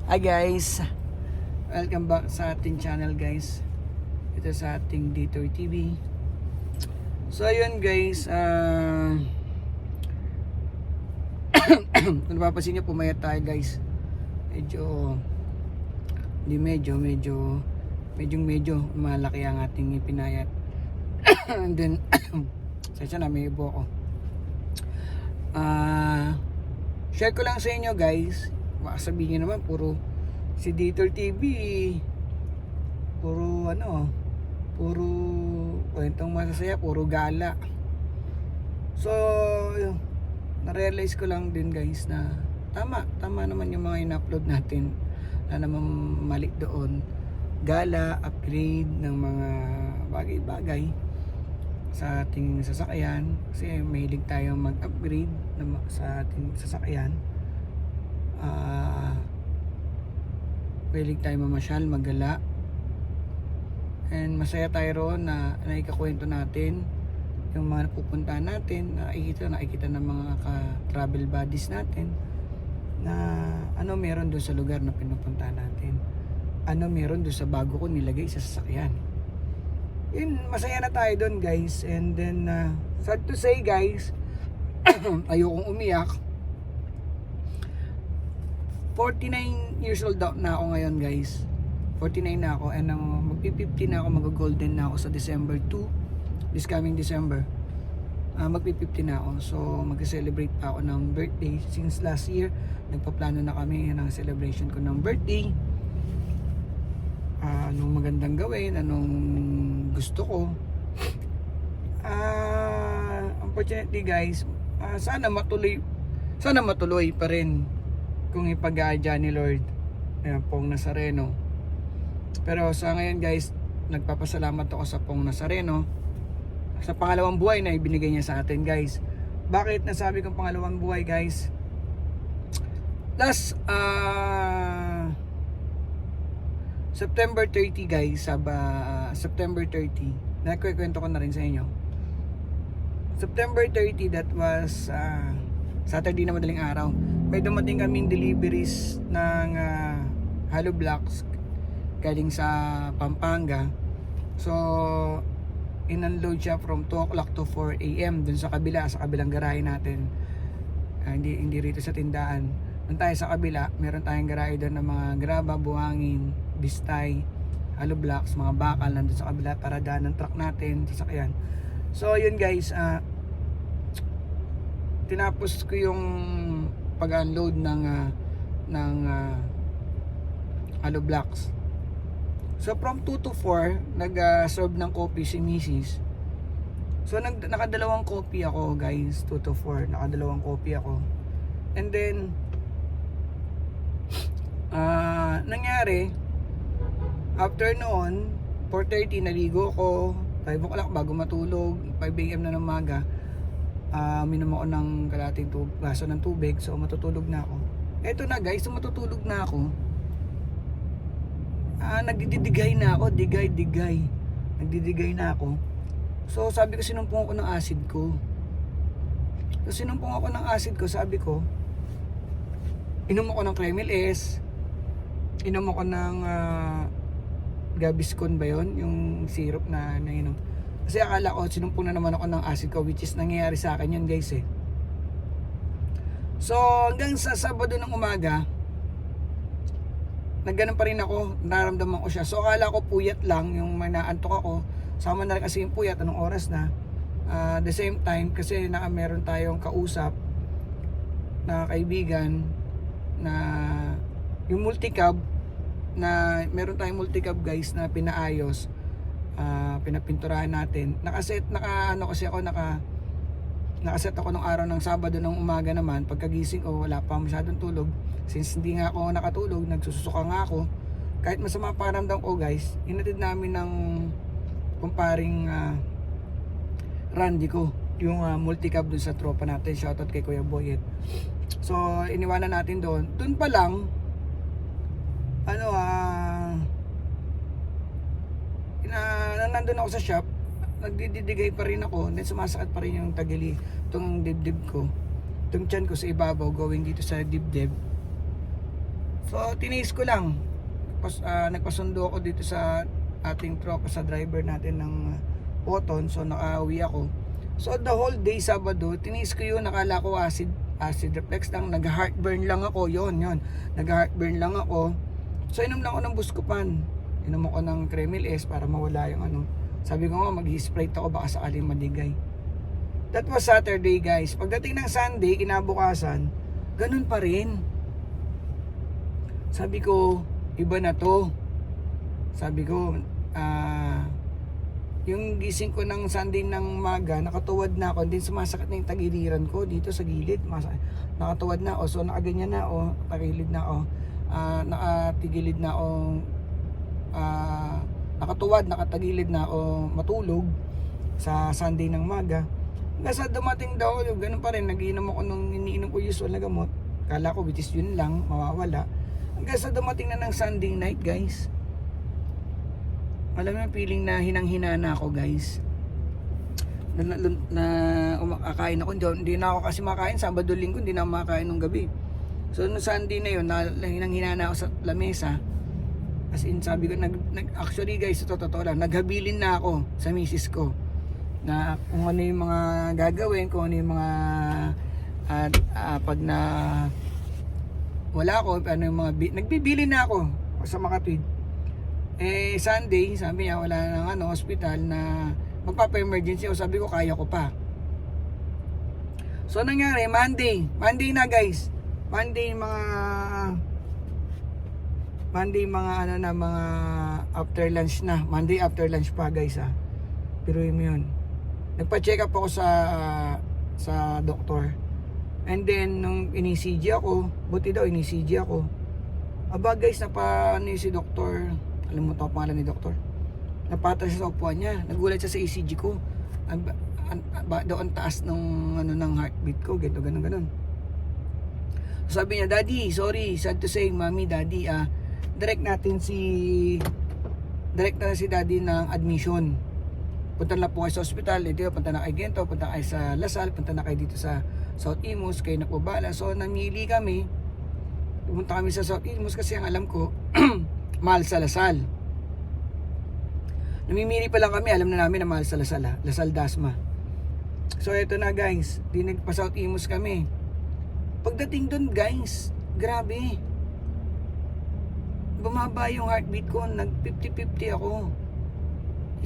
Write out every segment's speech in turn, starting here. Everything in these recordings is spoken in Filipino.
Hi guys, welcome back sa ating channel guys. Ito sa ating Detour TV. So ayun guys, kung napapansin nyo, pumayat tayo guys. Medyo malaki ang ating pinayat. And then sensya na, may ibo ako. Share ko lang sa inyo guys. Baka sabihin nyo naman puro si Detour TV, puro kwentong masasaya, puro gala. So na-realize ko lang din guys na tama naman yung mga in-upload natin. Na naman mali doon. Gala, upgrade ng mga bagay-bagay sa ating sasakyan, kasi mahilig tayo mag-upgrade sa ating sasakyan. Mahilig tayo mamasyal, maggala, and masaya tayo roon na naikakwento natin yung mga napupuntahan natin, nakikita ng mga ka-travel buddies natin na ano meron doon sa lugar na pinupuntahan natin, ano meron doon sa bago ko nilagay sa sasakyan. Yun, masaya na tayo doon guys. And then sad to say guys, ayokong umiyak, 49 years old na ako ngayon guys. 49 na ako, and magpi-50 na ako, mag-golden na ako sa December 2, this coming December. Magpi-50 na ako, so mag-celebrate pa ako ng birthday. Since last year nagpaplano na kami ng celebration ko ng birthday. Anong magandang gawin, anong gusto ko. Unfortunately guys, sana matuloy pa rin kung ipag-aadya ni Lord, Pong Nazareno. Pero sa ngayon guys, nagpapasalamat ako sa Pong Nazareno sa pangalawang buhay na ibinigay niya sa atin guys. Bakit nasabi kong pangalawang buhay guys? Last September 30 guys, September 30, nakikwento ko na rin sa inyo. September 30, that was Saturday na madaling araw. May dumating kaming deliveries ng hollow blocks galing sa Pampanga. So in-unload siya from 2 o'clock to 4 a.m. dun sa kabilang garahe natin. Hindi rito sa tindahan. Doon tayo sa kabila, meron tayong garahe doon ng mga graba, buhangin, bistay, hollow blocks, mga bakal nandun sa kabila para daan ng truck natin, sasakyan. So yun guys, tinapos ko yung pag-unload ng hollow blocks. So from 2 to 4 nag-serve ng coffee si Mrs. So nakadalawang coffee ako guys, 2 to 4 nakadalawang coffee ako. And then nangyari, after noon 4:30 naligo ko, 5 o'clock bago matulog, 5 AM na ng umaga, minom ako ng kalating baso ng tubig, so matutulog na ako. Eto na guys, so matutulog na ako. Nagdidigay na ako, nagdidigay na ako. So sabi ko, sinumpong ako ng acid ko. Sabi ko, inom ako ng Kremil S, inom ako ng Gaviscon ba yun, yung syrup na inom. Kasi akala ko sinumpong na naman ako ng acid ko, which is nangyayari sa akin yun guys eh. So hanggang sa Sabado ng umaga, nagganon pa rin ako, nararamdaman ko siya. So akala ko puyat lang, yung naantok ako, sama na rin kasi yung puyat, anong oras na. The same time, kasi meron tayong kausap na kaibigan na yung multicab, na meron tayong multicab guys na pinaayos, pinapinturahan natin. Nakaset ako nung araw ng Sabado ng umaga naman. Pagkagising ko, wala pa masyadong tulog. Since hindi nga ako nakatulog, nagsusuka nga ako. Kahit masama pakiramdam ko guys, inatid namin ng kumparing Randy ko yung multicab dun sa tropa natin. Shoutout kay Kuya Boyet. So iniwanan natin doon. Doon pa lang nandun ako sa shop, nagdidigay pa rin ako, then sumasakit pa rin yung itong dibdib ko, itong tiyan ko sa ibabaw going dito sa dibdib. So tiniis ko lang. Nagpasundo ako dito sa ating tropa, sa driver natin ng Poton. So nakauwi ako. So the whole day Sabado, tiniis ko yun. Nakala ko acid reflex lang. Nag-heartburn lang ako. Yun. Nag-heartburn lang ako. So inom lang ako ng Buscopan. Inom ako ng Kremil S para mawala yung ano. Sabi ko nga mag-Sprite ako baka sakaling madigay. That was Saturday guys. Pagdating ng Sunday, kinabukasan, ganun pa rin. Sabi ko, iba na to. Sabi ko, yung gising ko ng Sunday ng maga, nakatuwad na ako, din sumasakit na yung tagiliran ko dito sa gilid. Nakatuwad na ako, so nakaganyan na ako, tagilid na ako, nakatigilid na ako, nakatuwad, nakatagilid na ako matulog sa Sunday ng maga. Nasa dumating daw, ganun pa rin, nagiinom ako nung iniinom ko usual na gamot. Kala ko, which is yun lang, mawawala. Hanggang sa dumating na ng Sunday night guys, alam mo yung feeling na hinang-hina na ako guys, na umakain ako. Hindi na ako kasi makain Sabado Linggo, hindi na ako makain nung gabi. So no Sunday na yun, hinang-hina na ako sa lamesa. As in sabi ko, actually guys, totoo lang, naghabilin na ako sa misis ko na kung ano yung mga gagawin, kung ano yung mga pag na wala ako, ano yung mga nagbibili na ako sa Makatwid. Sunday, sabi niya wala nang hospital na magpapa-emergency. O sabi ko kaya ko pa. So nangyari, Monday na guys. Monday mga after lunch na. Monday after lunch pa guys Pero yun. Nagpa-check up ako sa doktor. And then, nung ini-CG ako, buti daw ini-CG ako. Aba guys, si doktor, alam mo ito ang pangalan ni doktor? Napatay siya sa upuan niya. Nagulat siya sa ECG ko. Daw ang taas ng heartbeat ko. Ganun. Sabi niya, Daddy, sorry, sad to say, Mommy, Daddy, direct na si Daddy ng admission. Punta na po kayo sa hospital, punta na kayo Gento, punta kayo sa Lasal, punta na kayo dito sa South Imus, kayo na po bala. So namili kami, pumunta kami sa South Imus kasi ang alam ko, mahal sa Lasal. Namimili pa lang kami, alam na namin na mahal sa Lasal, Lasal Dasma. So eto na guys, pa South Imus kami. Pagdating doon guys, grabe. Bumaba yung heartbeat ko, nag 50-50 ako.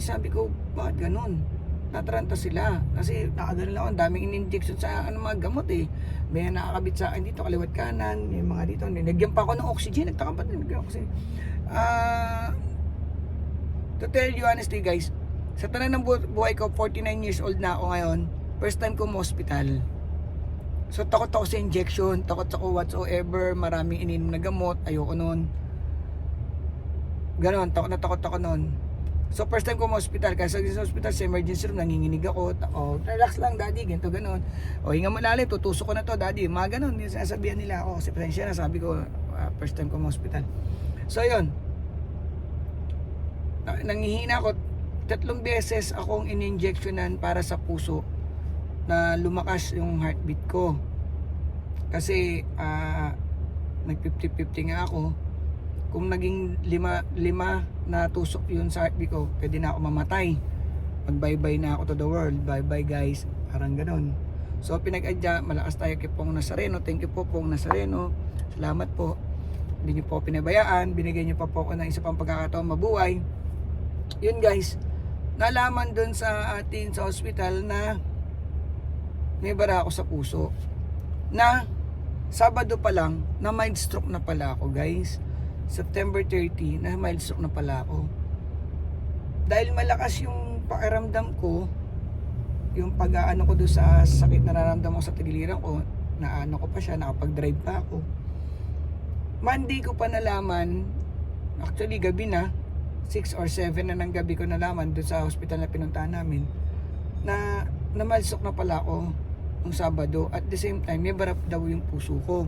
Sabi ko, bakit ganun? Nataranta sila. Kasi nakagano lang ako, ang daming in-injection sa mga gamot May nakakabit sa akin dito, kaliwat kanan, may mga dito. Nagyan pa ako ng oxygen, nagtaka pa din ako kasi. To tell you honestly guys, sa tanan ng buhay ko, 49 years old na ako ngayon, first time ko hospital. So takot ako sa injection, takot ako whatsoever, maraming ininom na gamot, ayoko nun. Ganon, takot ako nun. So first time ko hospital, kasi sa hospital sa emergency room nanginginig ako. Relax lang Daddy, ganito ganon. Hinga mo lalim, tutusok ko na to Daddy. Mga ganon, yung sinasabihan nila ako. Kasi pasensya na, sabi ko, first time ko hospital. So yun, nangihina ako. 3 beses akong in-injectionan para sa puso na lumakas yung heartbeat ko. Kasi nag 50-50 nga ako. Kung naging 5 na tusok yun sa heartbeat ko, pwede na ako mamatay. Mag-bye-bye na ako to the world. Bye-bye guys. Parang ganon. So pinag-adya, malakas tayo kay Pong Nazareno. Thank you po Pong Nazareno. Salamat po. Hindi niyo po pinabayaan. Binigay niyo pa po ako ng isa pang pagkakataon mabuhay. Yun guys. Nalaman dun sa atin sa hospital na may bara ako sa puso. Na Sabado pa lang, na mild stroke na pala ako guys. September 30, na mild stroke na pala ako. Dahil malakas yung pakiramdam ko, yung pag-aano ko doon sa sakit na nararamdaman ko sa tagiliran ko, naano ko pa siya, nakapag-drive pa ako. Monday ko pa nalaman, actually gabi na, 6 or 7 na ng gabi ko nalaman doon sa hospital na pinuntahan namin, na mild stroke na pala ako nung Sabado. At the same time, may barap daw yung puso ko.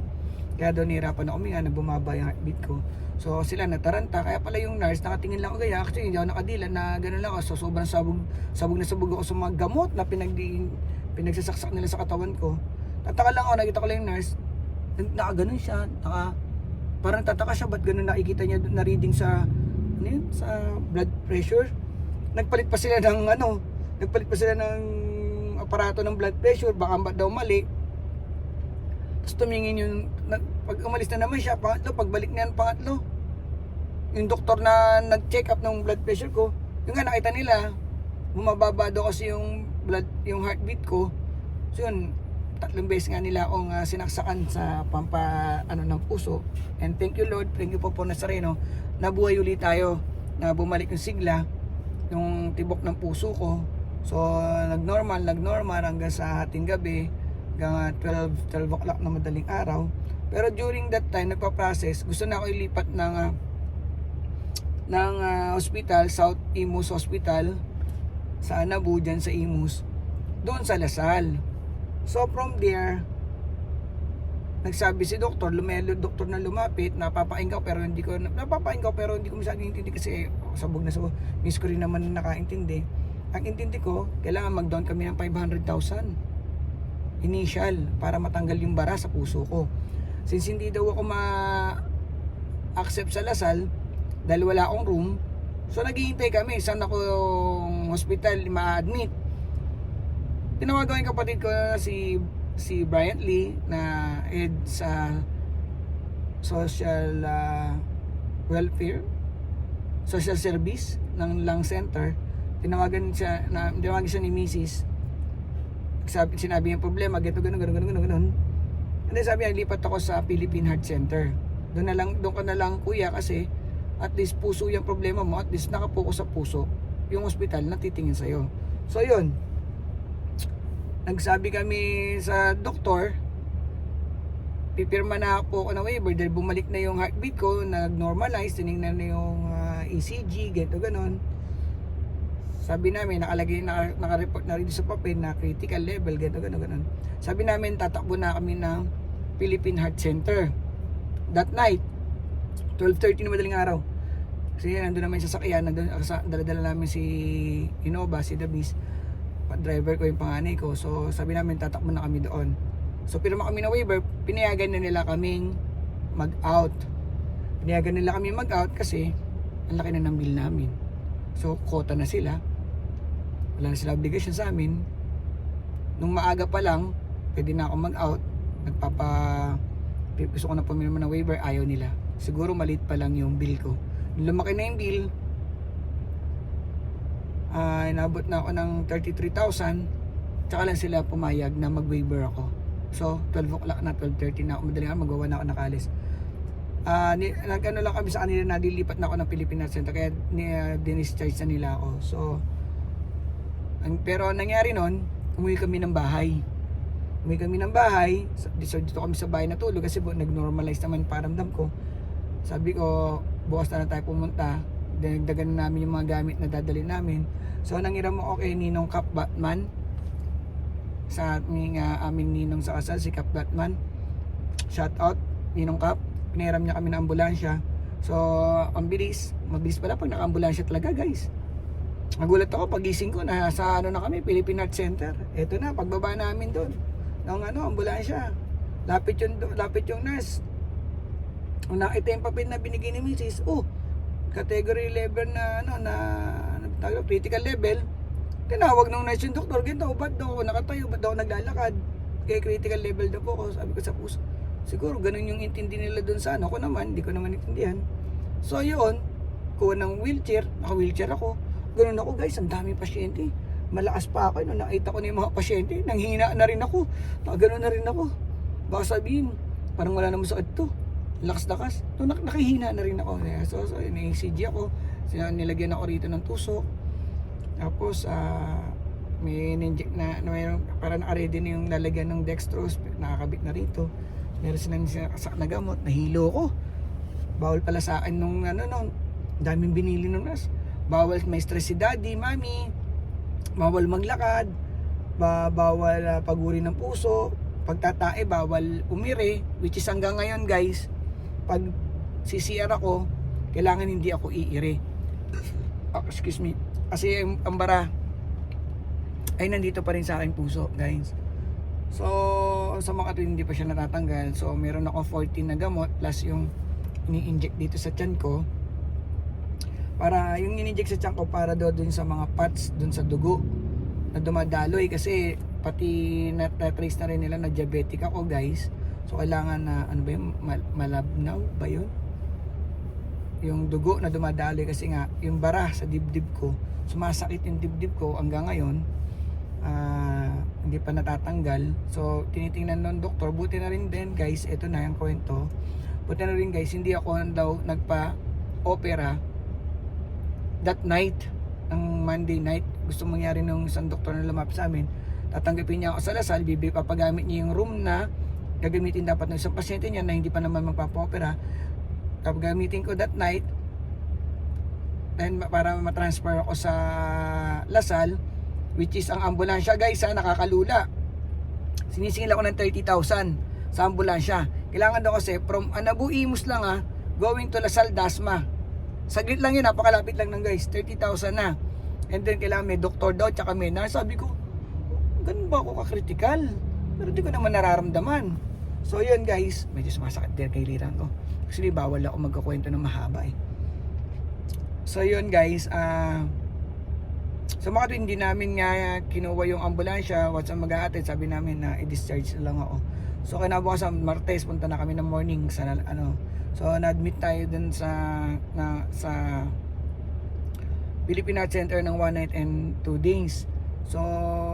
Kaya daw nahirapan ako na bumaba yung heartbeat ko. So sila nataranta, kaya pala yung nurse nakatingin lang ako kaya actually hindi ako nakadila na gano'n lang ako. So sobrang sabog ako sa mga gamot na pinagsasaksak nila sa katawan ko. Tataka lang ako, nakita ko lang yung nurse, nakaganon siya, Parang tataka siya, ba't ganun nakikita niya na reading sa, ano yun, sa blood pressure. Nagpalit pa sila ng aparato ng blood pressure, baka daw mali. Tapos tumingin yung, pag umalis na naman siya, pangatlo, pagbalik na yan, pangatlo. Yung doktor na nag-check up ng blood pressure ko, yung nga nakita nila, bumababa daw kasi yung yung heartbeat ko. So yun, 3 beses nga nila akong sinaksakan sa ng puso. And thank you Lord, thank you po Nazareno, nabuhay ulit tayo, na bumalik yung sigla, yung tibok ng puso ko. So nag-normal hanggang sa hating gabi, hanggang 12 o'clock na madaling araw. Pero during that time, nagpa-process, gusto na ako ilipat ng hospital, South Imus Hospital sa Anabu, dyan sa Imus, doon sa Lasal. So from there, nagsabi si doktor na lumapit, napapahingaw pero hindi ko masyadong intindi kasi sabog na sabog. Miss ko rin naman nakaintindi. Ang intindi ko, kailangan mag-down kami ng 500,000 initial para matanggal yung bara sa puso ko. Since hindi daw ako ma-accept sa Lasal dahil wala akong room, so naghihintay kami saan ako yung hospital ma-admit. Tinawagan yung kapatid ko na si Bryant Lee na head sa social social service ng lung center. Tinawagan siya ni Mrs. Sinabi yung problema, ganun. And then sabi niya, lipat ako sa Philippine Heart Center. Doon ka na lang kuya, kasi at least puso yung problema mo, at least nakapokus sa puso. Yung hospital natitingin sa'yo. So yun, nagsabi kami sa doktor, pipirma na po ako na waiver dahil bumalik na yung heartbeat ko, nag-normalize, tinignan na yung ECG, ganon. Sabi namin, naka-report na rin sa papel na critical level, ganon. Sabi namin, tatakbo na kami ng Philippine Heart Center. That night, 12:30 na madaling araw. Kasi nandun naman sa sakyan, dala-dala namin si Innova, si Dabis, driver ko yung panganay ko. So sabi namin, tatakbo na kami doon. So pirma kami na waiver, pinayagan na nila kaming mag-out. Kasi ang laki na ng bill namin. So quota na sila. Wala na sila obligation sa amin. Nung maaga pa lang, pwede na ako mag-out. Gusto ko na pumirma ng waiver, ayaw nila. Siguro maliit pa lang yung bill ko. Lumaki na yung bill, inabot na ako ng 33,000, tsaka lang sila pumayag na mag-waiver ako. So 12 o'clock na, 12:30 na ako, madaling araw, magawa na ako nakalis. Nag-ano lang kami sa kanila, nalilipat na ako ng Philippine Heart Center, kaya dinischarge na nila ako. So pero nangyari nun, umuwi kami ng bahay. So dito kami sa bahay natulog kasi nag-normalize naman paramdam ko. Sabi ko, bukas na lang tayo pumunta, dinagdagan na namin yung mga gamit na dadalhin namin. So nangiram ako kay Ninong Cap Batman, sa aming ninong sa kasal, si Cap Batman. Shout out Ninong Cap. Pinahiram niya kami ng ambulansya. So mabilis pala pag naka-ambulansya talaga, guys. Nagulat ako pagising ko, nasa na kami, Philippine Heart Center. Eto na, pagbaba namin doon ng ambulansya, lapit yung nurse. Kung nakita yung papel na binigay ni Mrs. Category level na critical level. Tinawag ng nurse yung doktor, ba't daw ako nakatayo, ba't daw ako naglalakad, kaya critical level daw po ako. Sabi ko sa puso, siguro ganun yung intindi nila doon sa ako naman, hindi ko naman intindihan. So yun, kuha ng wheelchair, naka-wheelchair ako. Ganun ako, guys, ang daming pasyente. Malakas pa ako, nung nakita ko na yung mga pasyente, nanghina na rin ako. Ganun na rin ako. Baka sabihin, parang wala namang sakit to. Lakas-lakas. So, nakihina na rin ako. So na-ECG ako. Nilagyan ako rito ng tusok. Tapos, may in-inject na mayroon, para naka-ready na yung lalagyan ng dextrose. Nakakabit na rito. Meron silang na gamot. Nahilo ko. Bawal pala sa akin nung daming binili nung nas. Bawal may stress si daddy, mami. Bawal maglakad. Bawal paguri ng puso. Pagtatae, bawal umire. Which is hanggang ngayon, guys, pag CCR ako, kailangan hindi ako iire. Excuse me. Kasi ang bara ay nandito pa rin sa aking puso, guys. So sa mga hindi pa siya natatanggal. So meron ako 14 na gamot plus yung ini-inject dito sa tiyan ko. Para yung ini-inject sa tiyan ko para doon sa mga parts doon sa dugo na dumadaloy, kasi pati na-trace na rin nila na diabetic ako guys. So kailangan na ano ba yun, malabnaw ba yun? Yung dugo na dumadaloy, kasi nga yung bara sa dibdib ko, sumasakit yung dibdib ko hanggang ngayon. Hindi pa natatanggal. So tinitingnan ng doktor, buti na rin din guys, ito na yung kwento. Buti na rin guys, hindi ako daw nagpa-opera that night, ng Monday night. Gusto mangyari nung isang doktor na lumapit sa amin, tatanggapin niya ako sa Lasal, papagamit niya yung room na gagamitin dapat ng isang pasyente niya na hindi pa naman magpapa-opera. Gagamitin ko that night, then para matransfer ako sa Lasal, which is ang ambulansya guys nakakalula. Sinisingil ako ng 30,000 sa ambulansya. Kailangan daw kasi from Anabu Imus lang going to Lasal Dasma. Saglit lang yun, napakalapit lang ng guys, 30,000 na. And then kailangan may doktor daw, tsaka may nurse. Sabi ko, ganun ba ako ka-critical? Pero di ko naman nararamdaman. So yun guys, medyo sumasakit din kay liran ko. Actually bawal ako magkakwento ng mahaba eh. So yun guys, so mga hindi namin nga kinuha yung ambulansya. Once ang mag-aatid, sabi namin na i-discharge lang ako. So kinabukasan Martes, punta na kami ng morning sa so na-admit tayo dun sa Philippine Heart Center ng 1 night and 2 days. So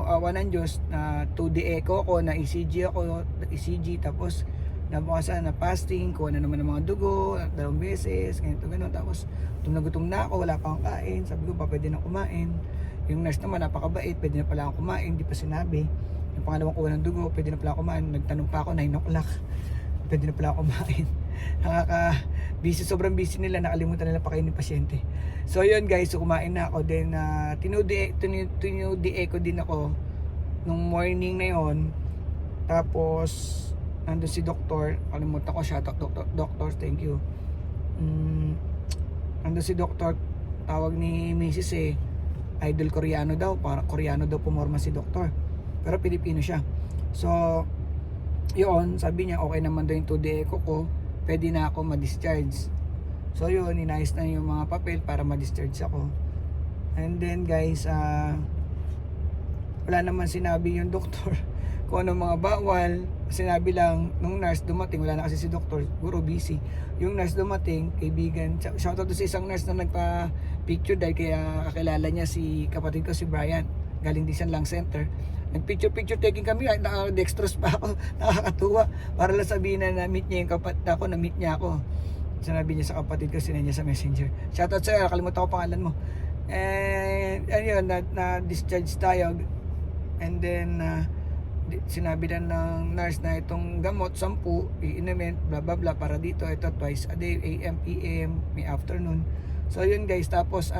awan ng Diyos, 2D echo ko, na ECG ako, ECG, tapos nabukasan na fasting, kuha na naman ng mga dugo 2 beses, ganito gano'n. Tapos gutom na ako, wala pa akong kain. Sabi ko pa pwede na kumain. Yung nurse naman napakabait, pwede na pala akong kumain, hindi pa sinabi. Yung pangalawang kuha ng dugo, pwede na pala ako kumain. Nagtanong pa ako 9 o'clock, pwede na pala ako kumain. Busy, sobrang busy nila, nakalimutan nila pakainin ng pasyente. So yun guys, so kumain na ako. Then tinudi-echo din ako nung morning na yon. Tapos nandun si doktor, kalimutan ko, shoutout doktor, thank you. Nandun si doktor, tawag ni Mrs. Idol Koreano daw, para Koreano daw pumorma si doktor, pero Pilipino siya. So yun, sabi niya okay naman daw yung 2D echo ko, pwede na ako ma-discharge. So yun, inayos na yung mga papel para ma-discharge ako. And then guys, wala naman sinabi yung doktor kung ano mga bawal. Sinabi lang nung nurse dumating, wala na kasi si doktor, siguro busy. Yung nurse dumating, kaibigan, shoutout to sa isang nurse na nagpa-picture dahil kaya kakilala niya si kapatid ko, si Brian, galing din siya Lung Center. Nag-picture taking kami, naka-dextrose pa ako, nakakatuwa, para lang sabihin na na-meet niya yung kapatid ako, na-meet niya ako. Sinabi niya sa kapatid ko, sinend niya sa messenger. Shoutout sa'yo, nakalimutan ko pangalan mo. And ayun, na-discharge tayo. And then sinabi na ng nurse na itong gamot 10 iinumin, bla bla bla, para dito, ito twice a day, AM, PM, may afternoon. So yun guys, tapos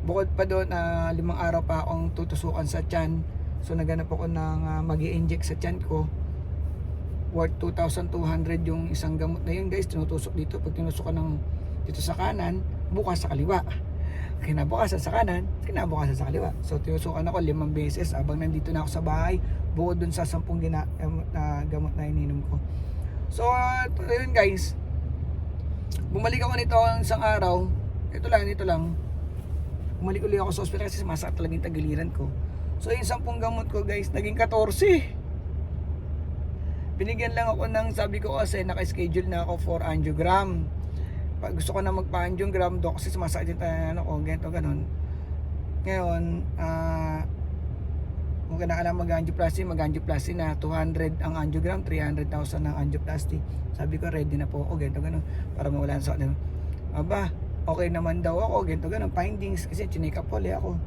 bukod pa doon, 5 araw pa akong tutusukan sa tiyan. So naganap ako ng mag-i-inject sa tiyan ko, worth 2,200 yung isang gamot na yun guys. Tinutusok dito, pag tinusok ka dito sa kanan, bukas sa kaliwa, kinabukasan sa kanan, kinabukasan sa kaliwa. So tinusukan ako 5 beses habang nandito na ako sa bahay, bukod dun sa 10 gamot na ininom ko. So yun guys, bumalik ako nito isang araw, ito lang, bumalik ulit ako sa hospital kasi masakit talaga yung tagiliran ko. So yung 10 gamot ko guys, naging 14. Binigyan lang ako ng, sabi ko kasi naka-schedule na ako for angiogram. Pag gusto ko na magpa-angiogram do, kasi sumasakit yung ganito ganon. Ngayon, kung kailangan mag-angioplasty na 200 ang angiogram, 300,000 ang angioplasty. Sabi ko ready na po ako, ganito ganon, para mawala sa sakit. Aba, okay naman daw ako, ganito ganon, findings, kasi chinek up ulit ako.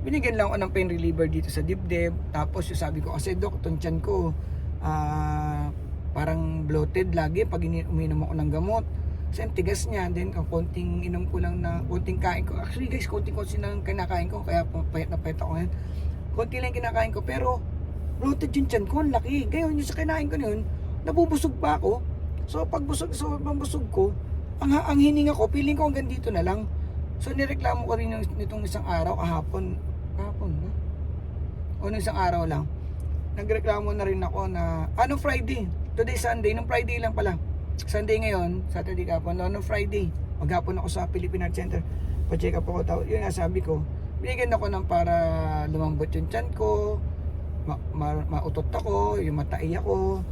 Binigyan lang ako ng pain reliever dito sa dibdib. Tapos yung sabi ko kasi, Dok, itong tiyan ko parang bloated lagi pag uminom ako ng gamot. Kasi ang tigas niya. Then konting inom ko lang na, konting kain ko. Actually guys, konting lang kinakain ko, kaya payat na payat ako ngayon. Konti lang kinakain ko, pero bloated yung tiyan ko, ang laki. Ngayon yung sa kinain ko yun, nabubusog pa ako. So pag busog ko, ang hininga ko, feeling ko hanggang dito na lang. So nireklamo ko rin nitong isang araw, kahapon ba? O nung isang araw lang, nagreklamo na rin ako na, Friday, today Sunday, nung Friday lang pala, Sunday ngayon, Saturday kapon, no Friday, maghapon ako sa Philippine Heart Center. Pa-check up ako. Yun nga sabi ko, binigyan ako ng para lumambot yung tiyan ko, mautot ako, yung matai ako.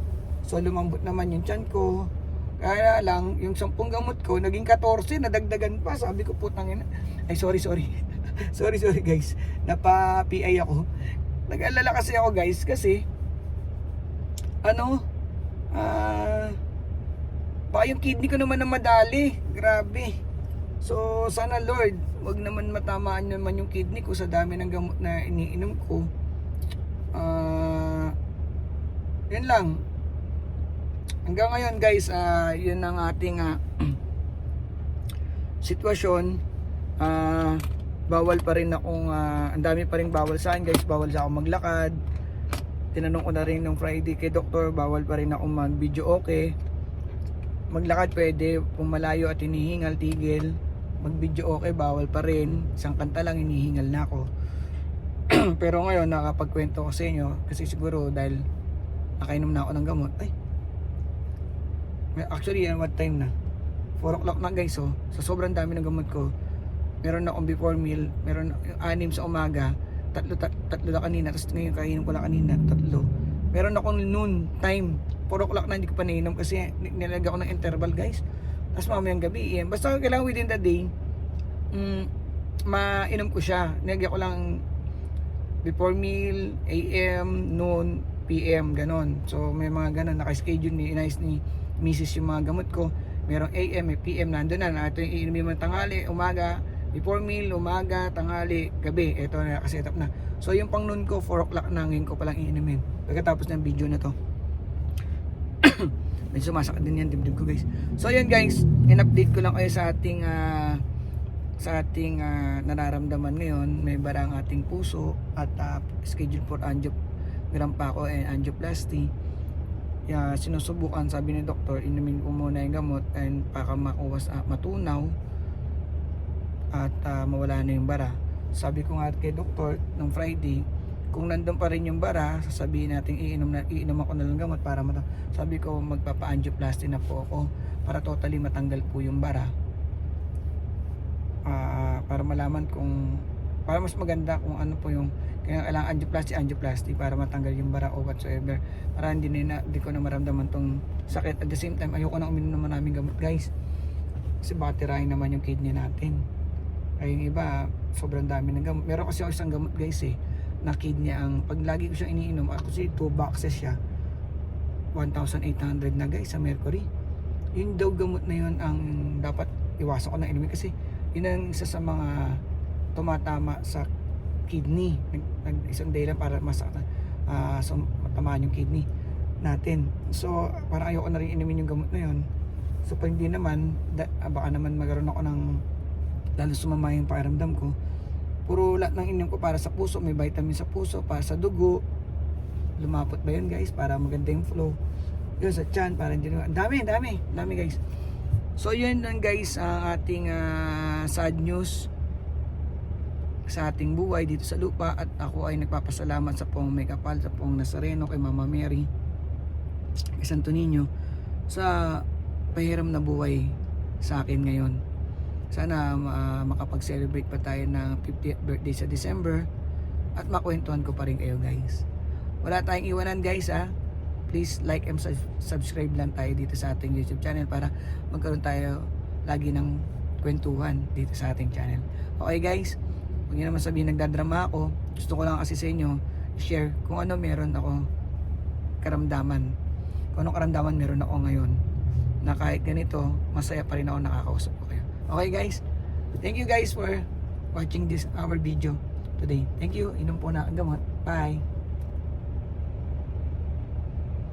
So lumambot naman yung tiyan ko. Kaya lang, yung 10 gamot ko, naging 14, nadagdagan pa. Sabi ko, putang ina. Ay, sorry. sorry guys. Napa-PI ako. Nag-alala kasi ako guys, kasi, baka yung kidney ko naman na madali. Grabe. So, sana Lord, wag naman matamaan naman yung kidney ko sa dami ng gamot na iniinom ko. Yun lang. Hanggang ngayon guys, yun ang ating sitwasyon. Bawal pa rin akong, ang dami pa rin bawal sa akin guys. Bawal sa akong maglakad. Tinanong ko na rin nung Friday kay doktor, bawal pa rin akong mag video okay. Maglakad pwede, kung malayo at hinihingal, tigil. Mag video okay, bawal pa rin. Isang kanta lang, hinihingal na ako. Pero ngayon, nakapagkwento ko sa inyo, kasi siguro dahil nakainom na ako ng gamot. Actually, what time na? 4 o'clock na guys, so sobrang dami ng gamot ko. Meron akong before meal, meron 6 sa umaga, tatlo na kanina, tapos ngayon kainin ko lang kanina, 3. Meron akong noon time, 4 o'clock na hindi ko pa nainom kasi nilagay ko ng interval guys. Tapos mamayang gabi, basta kailangan within the day, mainom ko siya. Nilagay ko lang before meal, AM, noon, PM, ganon. So may mga ganon, naka-schedule ni Mrs. yung mga gamot ko. Merong AM, may PM, nandun na. Ito yung iinumin mo tanghali, umaga, before meal, umaga, tanghali, gabi. Ito na, nakaset up na. So yung pang noon ko, 4 o'clock na, ngayon ko palang iinumin. Pagkatapos ng video na to. Medyo sumasakit din yan, dibdib ko guys. So yun guys, in-update ko lang kayo sa ating nararamdaman ngayon. May bara ang ating puso at schedule for angiogram pa ako and angioplasty. Sinusubukan, sabi ni doktor, inumin ko muna yung gamot and baka matunaw at mawala na yung bara. Sabi ko nga kay doktor nung Friday, kung nandun pa rin yung bara, sasabihin natin iinom ako na lang gamot para sabi ko magpapa-angioplasty na po ako para totally matanggal po yung bara. Para malaman para mas maganda kung ano po yung kailangan angioplasty para matanggal yung bara o whatsoever, para hindi ko na maramdaman tong sakit. At the same time, ayoko na uminom naman namin gamot guys, kasi baka tirahin naman yung kidney natin. Ay yung iba, sobrang dami ng gamot. Meron kasi ako isang gamot guys na kidney ang pag lagi ko siyang iniinom, kasi 2 boxes siya, 1,800 na guys sa Mercury. Yung daw gamot na yun ang dapat iwasan ko na inumin, kasi yun ang isa sa mga tumatama sa kidney. Isang dahilan para so matamaan yung kidney natin. So parang ayoko na rin inumin yung gamot na yun. So pag hindi naman, baka naman magkaroon ako ng lalo sumama yung pakiramdam ko. Puro lahat ng inom ko para sa puso, may vitamin sa puso, para sa dugo. Lumapot ba yun guys? Para maganda yung flow. Yun sa tiyan, para hindi naman. Dami guys. So yun lang guys ang ating sad news sa ating buhay dito sa lupa. At ako ay nagpapasalamat sa Poong May Kapal, sa Poong Nazareno, kay Mama Mary, kay Santo Niño, sa pahiram na buhay sa akin ngayon. Sana makapag-celebrate pa tayo ng 50th birthday sa December at makwentuhan ko pa rin kayo guys. Wala tayong iwanan guys Please like and subscribe lang tayo dito sa ating YouTube channel para magkaroon tayo lagi ng kwentuhan dito sa ating channel. Okay guys, huwag niyo naman sabihin nagdadrama ako. Gusto ko lang kasi sa inyo share kung ano meron ako karamdaman. Kung anong karamdaman meron ako ngayon, na kahit ganito, masaya pa rin ako nakakausap ko kayo. Okay guys, thank you guys for watching our video today. Thank you, inom po na ang gamot. Bye!